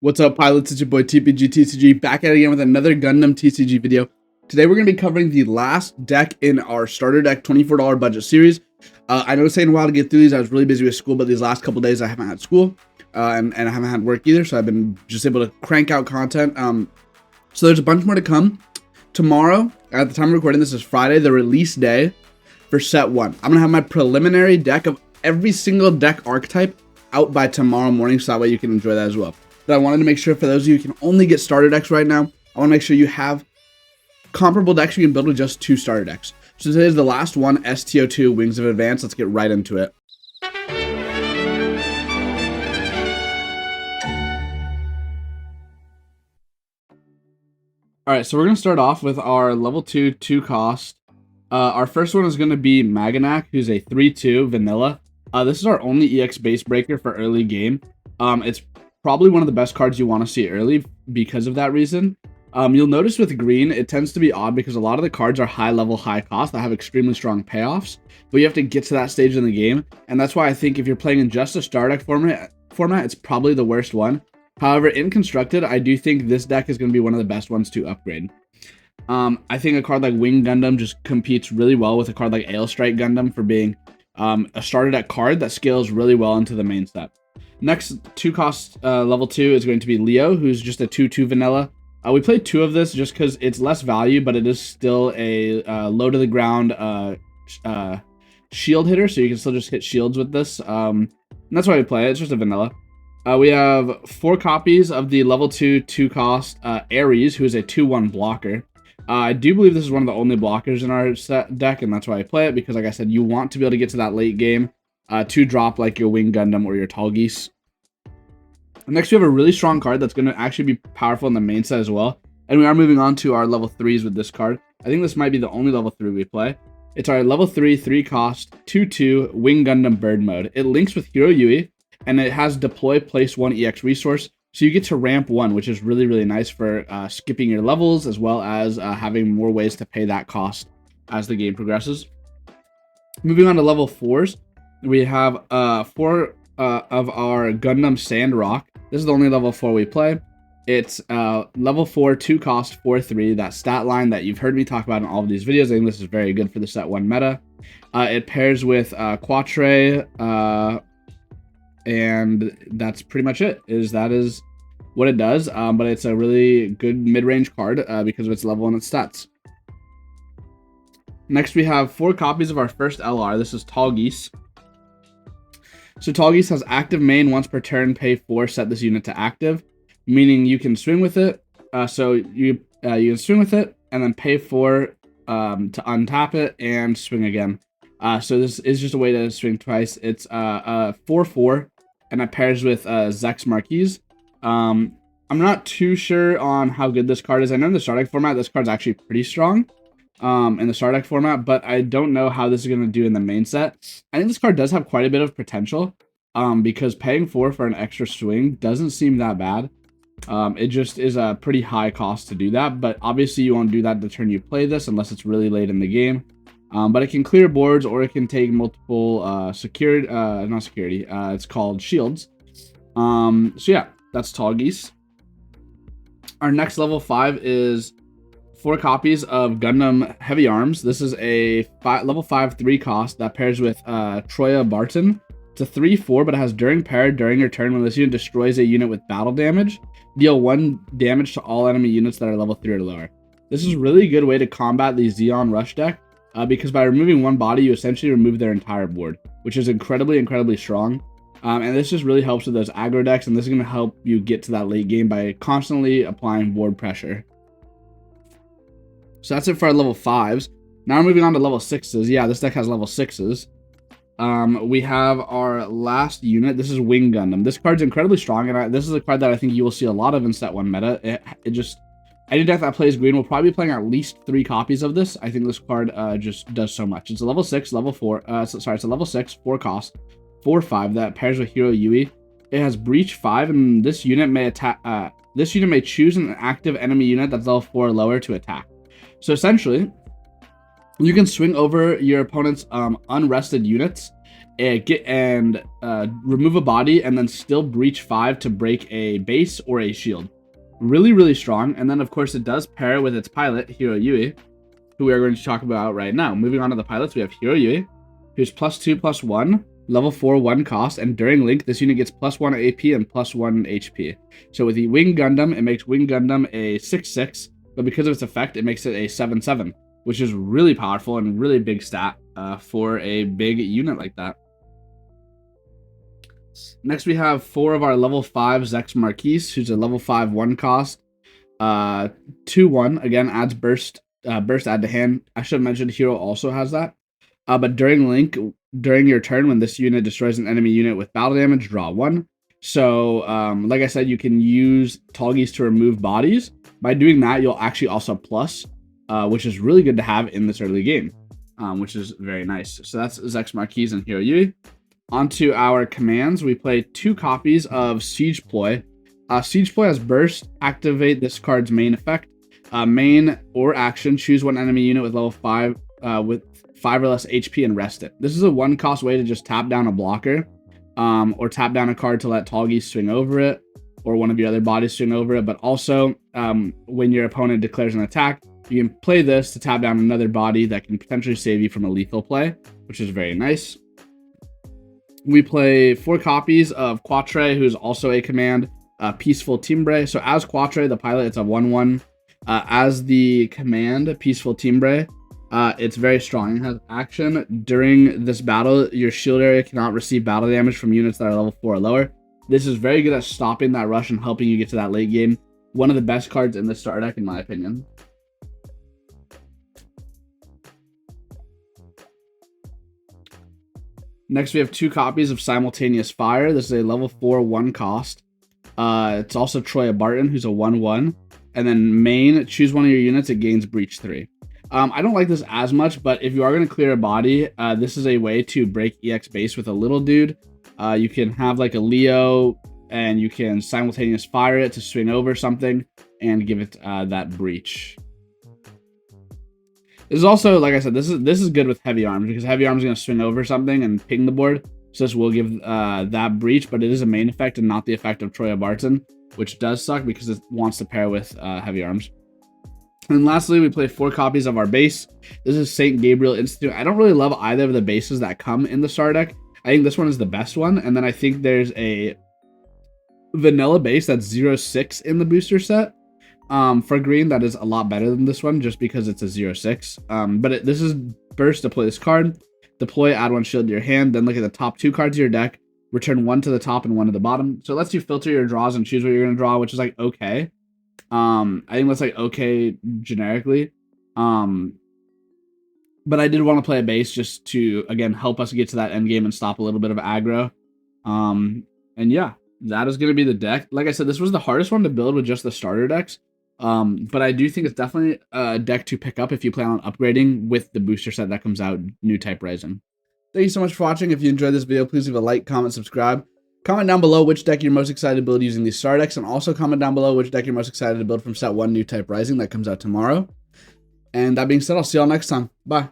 What's up, pilots? It's your boy TCG back at it again with another Gundam TCG video. Today we're going to be covering the last deck in our starter deck $24 budget series. I know it's taking a while to get through these. I was really busy with school, but these last couple days I haven't had school and I haven't had work either, so I've been just able to crank out content. So there's a bunch more to come. Tomorrow, at the time of recording, this is Friday, the release day for set 1. I'm going to have my preliminary deck of every single deck archetype out by tomorrow morning, so that way you can enjoy that as well. But I wanted to make sure for those of you who can only get starter decks right now, I want to make sure you have comparable decks you can build with just 2 starter decks. So today is the last one, STO2 Wings of Advance. Let's get right into it. Alright, so we're going to start off with our level 2 cost. Our first one is going to be Maganak, who's a 3-2 vanilla. This is our only EX base breaker for early game. It's probably one of the best cards you want to see early because of that reason. You'll notice with green, it tends to be odd because a lot of the cards are high level, high cost that have extremely strong payoffs, but you have to get to that stage in the game, and that's why I think if you're playing in just a starter deck format, it's probably the worst one. However, in constructed, I do think this deck is going to be one of the best ones to upgrade. I think a card like Wing Gundam just competes really well with a card like Ailstrike Gundam for being a starter deck card that scales really well into the main set. Next 2 cost level 2 is going to be Leo, who's just a 2-2 vanilla. We played 2 of this just because it's less value, but it is still a low to the ground shield hitter, so you can still just hit shields with this. And that's why we play it. It's just a vanilla. We have 4 copies of the level 2 cost Ares, who is a 2-1 blocker. I do believe this is one of the only blockers in our set deck, and that's why I play it, because like I said, you want to be able to get to that late game to drop like your Wing Gundam or your Tall Geese. Next, we have a really strong card that's going to actually be powerful in the main set as well. And we are moving on to our level 3s with this card. I think this might be the only level 3 we play. It's our level 3 cost, 2-2 Wing Gundam Bird Mode. It links with Hero Yui, and it has deploy place 1 EX resource. So you get to ramp 1, which is really, really nice for skipping your levels, as well as having more ways to pay that cost as the game progresses. Moving on to level 4s. We have 4 of our Gundam Sandrock. This is the only level 4 we play. It's level 4, 2 cost, 4-3. That stat line that you've heard me talk about in all of these videos. I think this is very good for the set 1 meta. It pairs with Quatre, and that's pretty much it. That is what it does, but it's a really good mid-range card because of its level and its stats. Next, we have 4 copies of our first LR. This is Tall Geese. So Tall Geese has active main once per turn, pay 4, set this unit to active, meaning you can swing with it. So you can swing with it and then pay 4 to untap it and swing again. So this is just a way to swing twice. It's 4-4, and it pairs with Zex Marquise. I'm not too sure on how good this card is. I know in the starter deck format, this card's actually pretty strong. In the starter deck format, but I don't know how this is going to do in the main set. I think this card does have quite a bit of potential, because paying 4 for an extra swing doesn't seem that bad. It just is a pretty high cost to do that, but obviously you won't do that the turn you play this unless it's really late in the game. But it can clear boards, or it can take multiple it's called shields. So yeah, that's Tall Geese. Our next level 5 is 4 copies of Gundam Heavy Arms. This is a level 5 3 cost that pairs with Troya Barton. It's a 3-4, but it has during your turn, when this unit destroys a unit with battle damage, deal 1 damage to all enemy units that are level 3 or lower. This is a really good way to combat the Zeon Rush deck, because by removing 1 body, you essentially remove their entire board, which is incredibly, incredibly strong. And this just really helps with those aggro decks, and this is going to help you get to that late game by constantly applying board pressure. So that's it for our level 5s. Now we're moving on to level 6s. Yeah, this deck has level 6s. We have our last unit. This is Wing Gundam. This card's incredibly strong, and this is a card that I think you will see a lot of in set 1 meta. Any deck that plays green will probably be playing at least 3 copies of this. I think this card just does so much. It's a level 6, level 4. It's a level 6, 4 cost, 4-5 that pairs with Hero Yui. It has Breach 5, and this unit may attack. This unit may choose an active enemy unit that's level 4 or lower to attack. So essentially, you can swing over your opponent's unrested units remove a body, and then still breach 5 to break a base or a shield. Really, really strong. And then, of course, it does pair with its pilot, Hero Yui, who we are going to talk about right now. Moving on to the pilots, we have Hero Yui, who's +2/+1, level 4, 1 cost, and during Link, this unit gets +1 AP and +1 HP. So with the Wing Gundam, it makes Wing Gundam a 6/6, but because of its effect, it makes it a 7/7, which is really powerful and really big stat for a big unit like that. Next, we have 4 of our level 5 Zex Marquise, who's a level 5 1 cost. 2/1, again, adds burst add to hand. I should have mentioned Hero also has that. But during Link, during your turn, when this unit destroys an enemy unit with battle damage, draw 1. So, like I said, you can use Tallgeese to remove bodies. By doing that, you'll actually also plus, which is really good to have in this early game, which is very nice. So that's Zex Marquise and Hero Yui. Onto our commands, we play 2 copies of Siege Ploy. Siege Ploy has burst. Activate this card's main effect. Main or action, choose one enemy unit with level 5 with 5 or less HP and rest it. This is a 1 cost way to just tap down a blocker, or tap down a card to let Tallgeese swing over it, or one of your other bodies swing over it. But also, when your opponent declares an attack, you can play this to tap down another body that can potentially save you from a lethal play, which is very nice. We play 4 copies of Quatre, who's also a command, Peaceful Timbre. So as Quatre, the pilot, it's a 1/1. As the command, Peaceful Timbre, it's very strong. It has action. During this battle, your shield area cannot receive battle damage from units that are level 4 or lower. This is very good at stopping that rush and helping you get to that late game. One of the best cards in the star deck, in my opinion. Next, we have 2 copies of Simultaneous Fire. This is a level 4 1 cost. It's also Troya Barton, who's a 1/1. And then main, choose one of your units, it gains breach 3. I don't like this as much, but if you are going to clear a body, this is a way to break EX base with a little dude. You can have like a Leo, and you can simultaneous fire it to swing over something and give it that breach. This is also, like I said, this is good with heavy arms, because heavy arms is going to swing over something and ping the board. So this will give that breach, but it is a main effect and not the effect of Troya Barton, which does suck because it wants to pair with heavy arms. And lastly, we play 4 copies of our base. This is St. Gabriel Institute. I don't really love either of the bases that come in the star deck. I think this one is the best one. And then I think there's a vanilla base that's 0/6 in the booster set. For green, that is a lot better than this one, just because it's a 0/6. But this is burst to play this card. Deploy, add 1 shield to your hand. Then look at the top 2 cards of your deck. Return 1 to the top and 1 to the bottom. So it lets you filter your draws and choose what you're going to draw, which is like okay. I think that's like okay generically. But I did want to play a base just to, again, help us get to that end game and stop a little bit of aggro. And yeah, that is going to be the deck. Like I said, this was the hardest one to build with just the starter decks. But I do think it's definitely a deck to pick up if you plan on upgrading with the booster set that comes out, new type Rising. Thank you so much for watching. If you enjoyed this video, please leave a like, comment, subscribe. Comment down below which deck you're most excited to build using these star decks, and also comment down below which deck you're most excited to build from set 1 new type Rising that comes out tomorrow. And that being said, I'll see y'all next time. Bye.